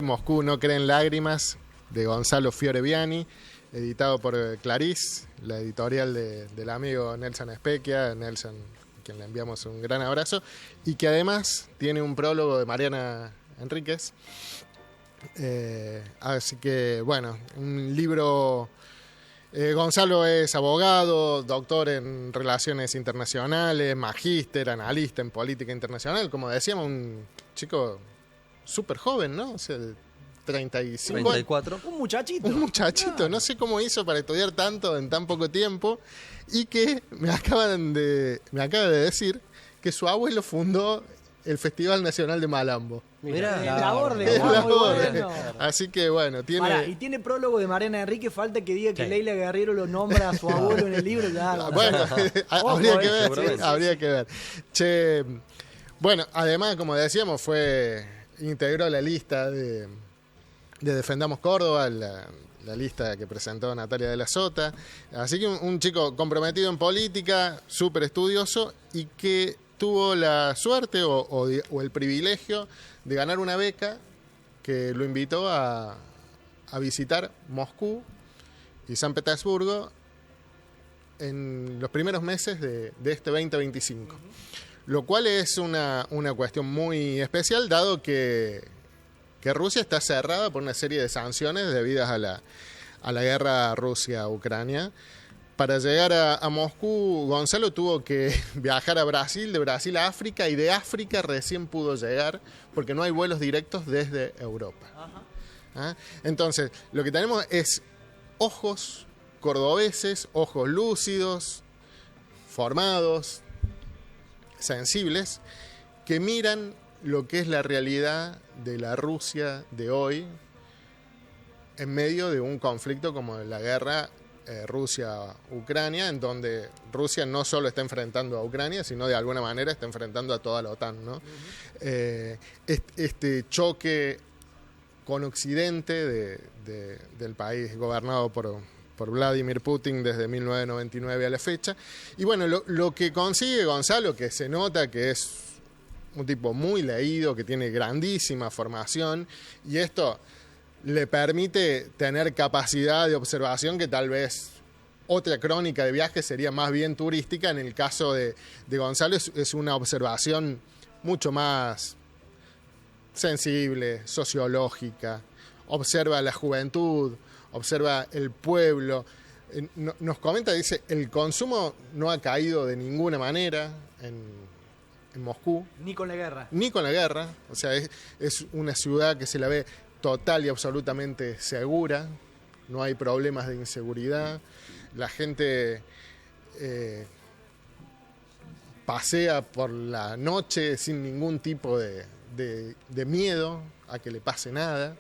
Moscú no cree en lágrimas, de Gonzalo Fioreviani, editado por Clarís, la editorial del amigo Nelson Especchia, Nelson, a quien le enviamos un gran abrazo, y que además tiene un prólogo de Mariana Enríquez. Así que, bueno, un libro... Gonzalo es abogado, doctor en relaciones internacionales, magíster, analista en política internacional, como decíamos, un chico súper joven, ¿no? O sea, 35 34. Un muchachito. Un muchachito, no sé cómo hizo para estudiar tanto en tan poco tiempo, y que me acaba de decir que su abuelo fundó el Festival Nacional de Malambo. Mirá, La Orde, Es la muy Orde. bueno. Así que bueno, tiene... Pará, y tiene prólogo de Mariana Enrique, falta que diga que Leila Guerriero lo nombra a su abuelo en el libro. Ya, Bueno, Ojo, habría que ver, seguramente. sí, habría que ver. Che, bueno, además, como decíamos, integró la lista de Defendamos Córdoba, la lista que presentó Natalia de la Sota. Así que un chico comprometido en política, súper estudioso, y que tuvo la suerte o el privilegio de ganar una beca que lo invitó a visitar Moscú y San Petersburgo en los primeros meses de este 2025. Lo cual es una cuestión muy especial, dado que Rusia está cerrada por una serie de sanciones debidas a la guerra Rusia-Ucrania. Para llegar a Moscú, Gonzalo tuvo que viajar a Brasil, de Brasil a África, y de África recién pudo llegar, porque no hay vuelos directos desde Europa. ¿Ah? Entonces, lo que tenemos es ojos cordobeses, ojos lúcidos, formados, sensibles, que miran lo que es la realidad de la Rusia de hoy en medio de un conflicto como la guerra Rusia-Ucrania, en donde Rusia no solo está enfrentando a Ucrania, sino de alguna manera está enfrentando a toda la OTAN, ¿no? Este choque con Occidente del país gobernado por Vladimir Putin desde 1999 a la fecha. Y bueno, lo que consigue Gonzalo, que se nota que es un tipo muy leído, que tiene grandísima formación, y esto le permite tener capacidad de observación que tal vez otra crónica de viaje sería más bien turística. En el caso de Gonzalo es una observación mucho más sensible, sociológica. Observa la juventud, observa el pueblo. Nos comenta, dice, el consumo no ha caído de ninguna manera en Moscú. Ni con la guerra. Ni con la guerra. O sea, es una ciudad que se la ve total y absolutamente segura, no hay problemas de inseguridad, la gente pasea por la noche sin ningún tipo de miedo a que le pase nada.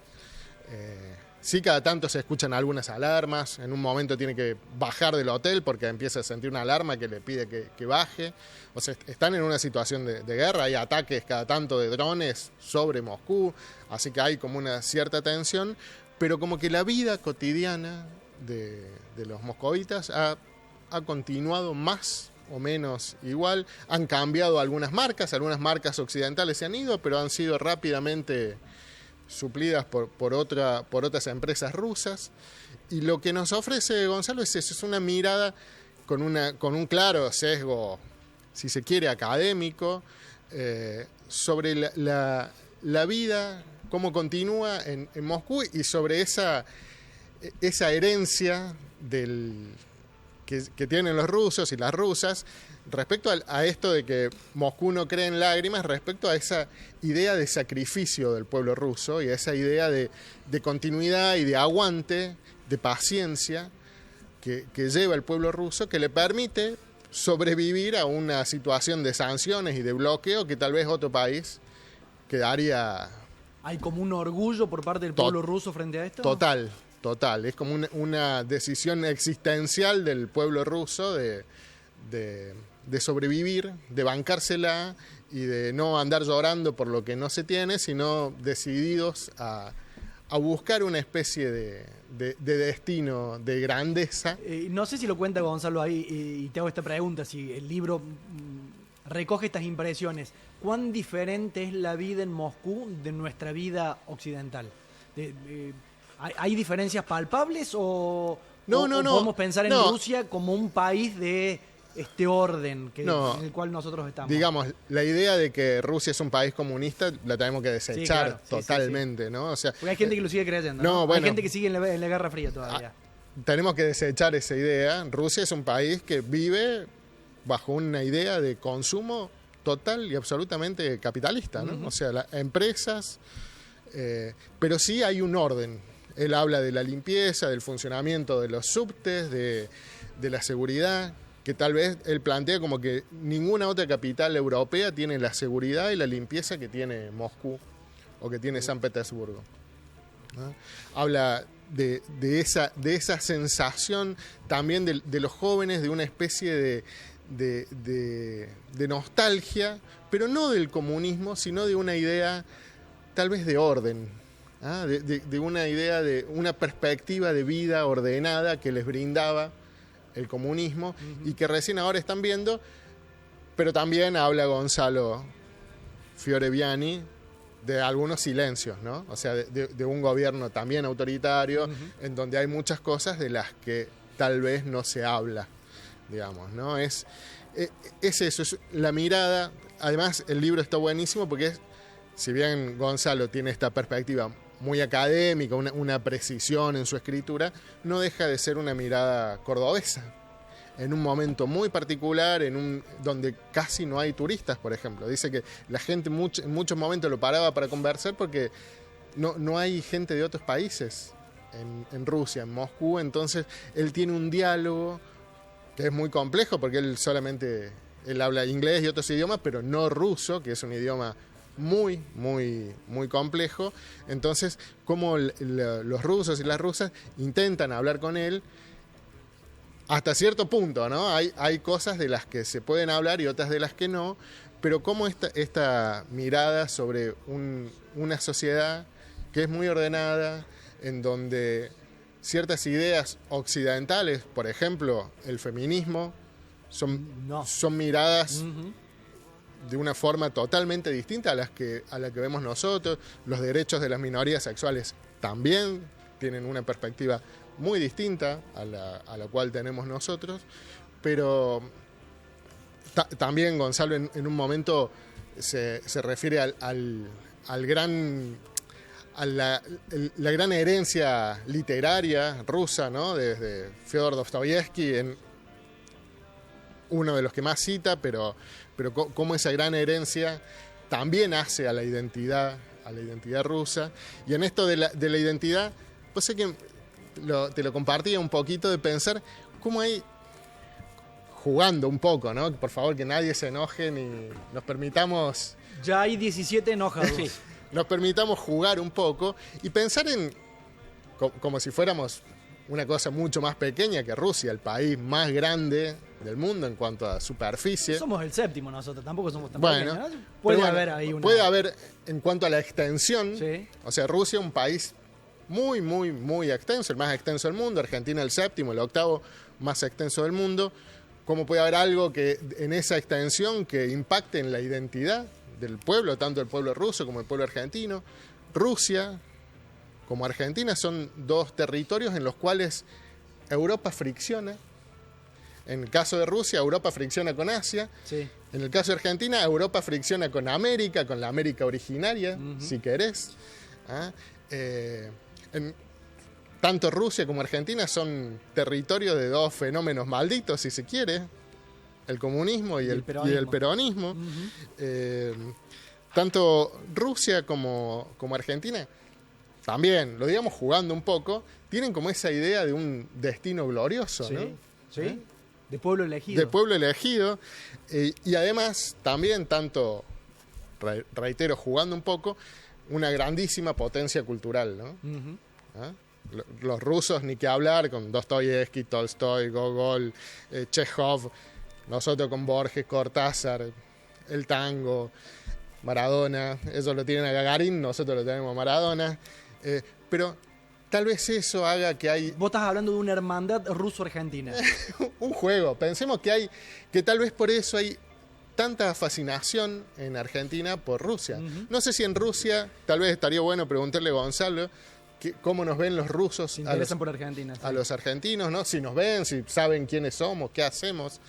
Sí, cada tanto se escuchan algunas alarmas, en un momento tiene que bajar del hotel porque empieza a sentir una alarma que le pide que baje. O sea, están en una situación de guerra, hay ataques cada tanto de drones sobre Moscú, así que hay como una cierta tensión, pero como que la vida cotidiana de los moscovitas ha continuado más o menos igual. Han cambiado algunas marcas occidentales se han ido, pero han sido rápidamente suplidas por otras empresas rusas. Y lo que nos ofrece Gonzalo es eso, es una mirada con un claro sesgo, si se quiere, académico, sobre la vida, cómo continúa en Moscú, y sobre esa herencia que tienen los rusos y las rusas respecto a esto de que Moscú no cree en lágrimas, respecto a esa idea de sacrificio del pueblo ruso y a esa idea de continuidad y de aguante, de paciencia que lleva el pueblo ruso, que le permite sobrevivir a una situación de sanciones y de bloqueo que tal vez otro país quedaría... ¿Hay como un orgullo por parte del pueblo ruso frente a esto? Total. Es como una decisión existencial del pueblo ruso de sobrevivir, de bancársela y de no andar llorando por lo que no se tiene, sino decididos a buscar una especie de destino, de grandeza. No sé si lo cuenta Gonzalo ahí, y te hago esta pregunta, si el libro recoge estas impresiones. ¿Cuán diferente es la vida en Moscú de nuestra vida occidental? ¿Hay diferencias palpables o No. podemos pensar en No. Rusia como un país de este orden No. en el cual nosotros estamos? Digamos, la idea de que Rusia es un país comunista la tenemos que desechar claro. Sí, totalmente, ¿no? O sea, Porque hay gente que lo sigue creyendo, no, ¿no? bueno. Hay gente que sigue en la Guerra Fría todavía. tenemos que desechar esa idea. Rusia es un país que vive bajo una idea de consumo total y absolutamente capitalista, ¿no? O sea, las empresas, pero sí hay un orden. Él habla de la limpieza, del funcionamiento de los subtes, de la seguridad, que tal vez él plantea como que ninguna otra capital europea tiene la seguridad y la limpieza que tiene Moscú o que tiene San Petersburgo, ¿no? Habla de esa sensación también de los jóvenes, de una especie de nostalgia, pero no del comunismo, sino de una idea tal vez de orden, ¿ah? de una idea, de una perspectiva de vida ordenada que les brindaba el comunismo y que recién ahora están viendo, pero también habla Gonzalo Fioreviani de algunos silencios, ¿no? O sea, de un gobierno también autoritario, en donde hay muchas cosas de las que tal vez no se habla, digamos, ¿no? Es eso, es la mirada. Además, el libro está buenísimo porque si bien Gonzalo tiene esta perspectiva muy académica, una precisión en su escritura, no deja de ser una mirada cordobesa, en un momento muy particular, donde casi no hay turistas, por ejemplo. Dice que la gente en muchos momentos lo paraba para conversar porque no hay gente de otros países en Rusia, en Moscú. Entonces él tiene un diálogo que es muy complejo porque él habla inglés y otros idiomas, pero no ruso, que es un idioma muy, muy, muy complejo. Entonces, como los rusos y las rusas intentan hablar con él hasta cierto punto, ¿no? Hay cosas de las que se pueden hablar y otras de las que no, pero como esta mirada sobre una sociedad que es muy ordenada, en donde ciertas ideas occidentales, por ejemplo, el feminismo, son miradas de una forma totalmente distinta a la que vemos nosotros. Los derechos de las minorías sexuales también tienen una perspectiva muy distinta a la cual tenemos nosotros, pero también Gonzalo en un momento se refiere a la gran herencia literaria rusa, ¿no? Desde Fyodor Dostoyevsky, en uno de los que más cita, pero cómo esa gran herencia también hace a la identidad rusa. Y en esto de la identidad, pues sé que te lo compartía un poquito, de pensar cómo hay, jugando un poco, ¿no? Por favor, que nadie se enoje ni nos permitamos... Ya hay 17 enojados. Sí. Nos permitamos jugar un poco y pensar como si fuéramos una cosa mucho más pequeña que Rusia, el país más grande del mundo en cuanto a superficie. Somos el séptimo nosotros, tampoco somos tan bueno, pequeños, ¿no? Puede haber ahí una... Puede haber, en cuanto a la extensión, sí. O sea, Rusia es un país muy, muy, muy extenso, el más extenso del mundo, Argentina el séptimo, el octavo más extenso del mundo. ¿Cómo puede haber algo que en esa extensión que impacte en la identidad del pueblo, tanto el pueblo ruso como el pueblo argentino? Rusia como Argentina son dos territorios en los cuales Europa fricciona. En el caso de Rusia, Europa fricciona con Asia. Sí. En el caso de Argentina, Europa fricciona con América, con la América originaria, si querés. Tanto Rusia como Argentina son territorios de dos fenómenos malditos, si se quiere, el comunismo y el peronismo. Tanto Rusia como Argentina, también, lo digamos jugando un poco, tienen como esa idea de un destino glorioso, sí, ¿no? Sí, de pueblo elegido. De pueblo elegido. Y además, también, reitero, jugando un poco, una grandísima potencia cultural, ¿no? ¿Ah? Los rusos, ni que hablar, con Dostoyevsky, Tolstoy, Gogol, Chekhov, nosotros con Borges, Cortázar, el tango, Maradona. Ellos lo tienen a Gagarin, nosotros lo tenemos a Maradona. Pero tal vez eso haga que hay... Vos estás hablando de una hermandad ruso-argentina. Un juego. Pensemos que tal vez por eso hay tanta fascinación en Argentina por Rusia. No sé si en Rusia, tal vez estaría bueno preguntarle a Gonzalo, cómo nos ven los rusos Se interesan por Argentina. Sí. a los argentinos, ¿no? Si nos ven, si saben quiénes somos, qué hacemos.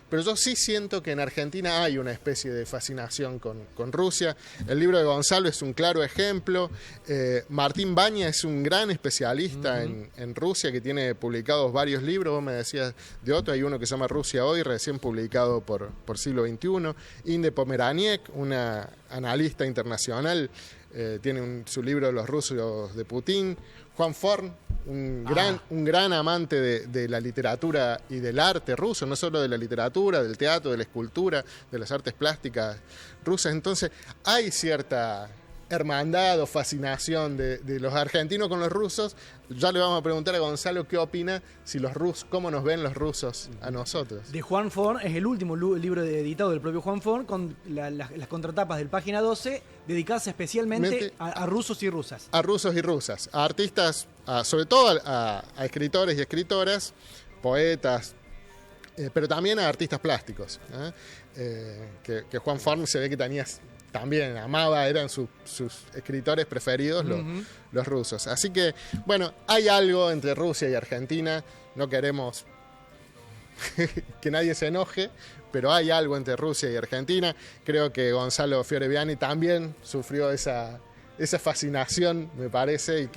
Pero yo sí siento que en Argentina hay una especie de fascinación con Rusia. El libro de Gonzalo es un claro ejemplo. Martín Baña es un gran especialista en Rusia, que tiene publicados varios libros. Vos me decías de otro, hay uno que se llama Rusia Hoy, recién publicado por Siglo XXI. Inde Pomeraniec, una analista internacional, tiene su libro Los rusos de Putin. Juan Forn, un gran amante de la literatura y del arte ruso, no solo de la literatura, del teatro, de la escultura, de las artes plásticas rusas. Entonces hay cierta hermandad o fascinación de los argentinos con los rusos. Ya le vamos a preguntar a Gonzalo qué opina, si los rusos, cómo nos ven los rusos a nosotros. De Juan Forn, es el último libro editado del propio Juan Forn, con las contratapas del página 12, dedicadas especialmente a rusos y rusas. A rusos y rusas, a artistas, sobre todo a escritores y escritoras, poetas, pero también a artistas plásticos, que Juan Forn se ve que tenía... También amaba, eran sus escritores preferidos los rusos. Así que, bueno, hay algo entre Rusia y Argentina. No queremos que nadie se enoje, pero hay algo entre Rusia y Argentina. Creo que Gonzalo Fioreviani también sufrió esa fascinación, me parece,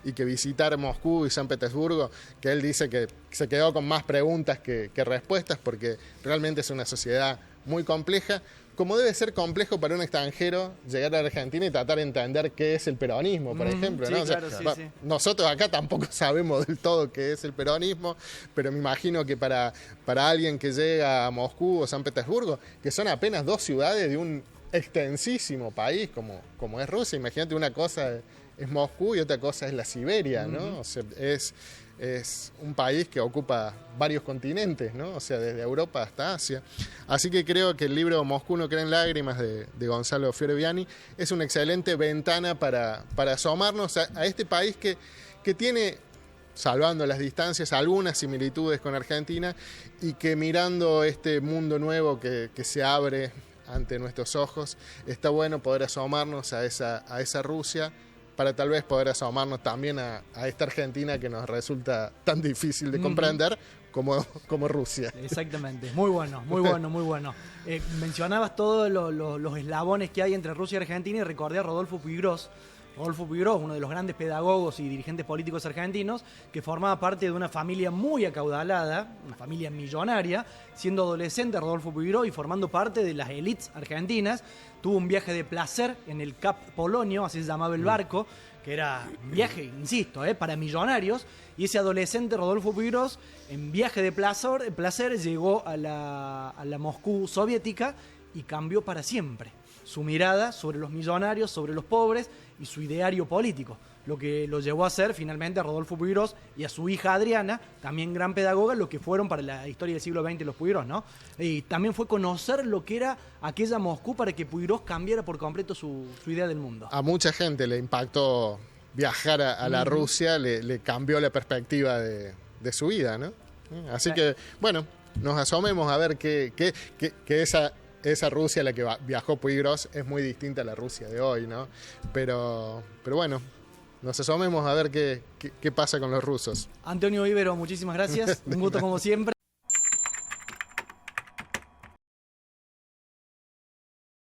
y que visitar Moscú y San Petersburgo, que él dice que se quedó con más preguntas que respuestas, porque realmente es una sociedad muy compleja, como debe ser complejo para un extranjero llegar a Argentina y tratar de entender qué es el peronismo, por ejemplo, ¿no? Sí, claro, sí. Nosotros acá tampoco sabemos del todo qué es el peronismo, pero me imagino que para alguien que llega a Moscú o San Petersburgo, que son apenas 2 ciudades de un extensísimo país como es Rusia, imagínate, una cosa es Moscú y otra cosa es la Siberia, ¿no? O sea, es un país que ocupa varios continentes, ¿no? O sea, desde Europa hasta Asia. Así que creo que el libro Moscú no cree en lágrimas de Gonzalo Fioreviani es una excelente ventana para asomarnos a este país que tiene, salvando las distancias, algunas similitudes con Argentina, y que mirando este mundo nuevo que se abre ante nuestros ojos, está bueno poder asomarnos a esa Rusia, para tal vez poder asomarnos también a esta Argentina que nos resulta tan difícil de comprender como Rusia. Exactamente, muy bueno, muy bueno, muy bueno. Mencionabas todos los eslabones que hay entre Rusia y Argentina, y recordé a Rodolfo Puiggrós. Rodolfo Puiggrós, uno de los grandes pedagogos y dirigentes políticos argentinos, que formaba parte de una familia muy acaudalada, una familia millonaria. Siendo adolescente, Rodolfo Puiggrós, y formando parte de las élites argentinas, tuvo un viaje de placer en el Cap Polonio, así se llamaba el barco, que era un viaje, insisto, para millonarios. Y ese adolescente, Rodolfo Puiggrós, en viaje de placer llegó a la Moscú soviética y cambió para siempre su mirada sobre los millonarios, sobre los pobres y su ideario político, lo que lo llevó a ser finalmente a Rodolfo Puiggrós y a su hija Adriana, también gran pedagoga, lo que fueron para la historia del siglo XX los Puiggrós, ¿no? Y también fue conocer lo que era aquella Moscú para que Puiggrós cambiara por completo su idea del mundo. A mucha gente le impactó viajar a la Rusia, le cambió la perspectiva de su vida, ¿no? Así que, bueno, nos asomemos a ver que esa Rusia a la que viajó Puiggrós es muy distinta a la Rusia de hoy, ¿no? Pero bueno, nos asomemos a ver qué pasa con los rusos. Antonio Ibero, muchísimas gracias. Un gusto como siempre.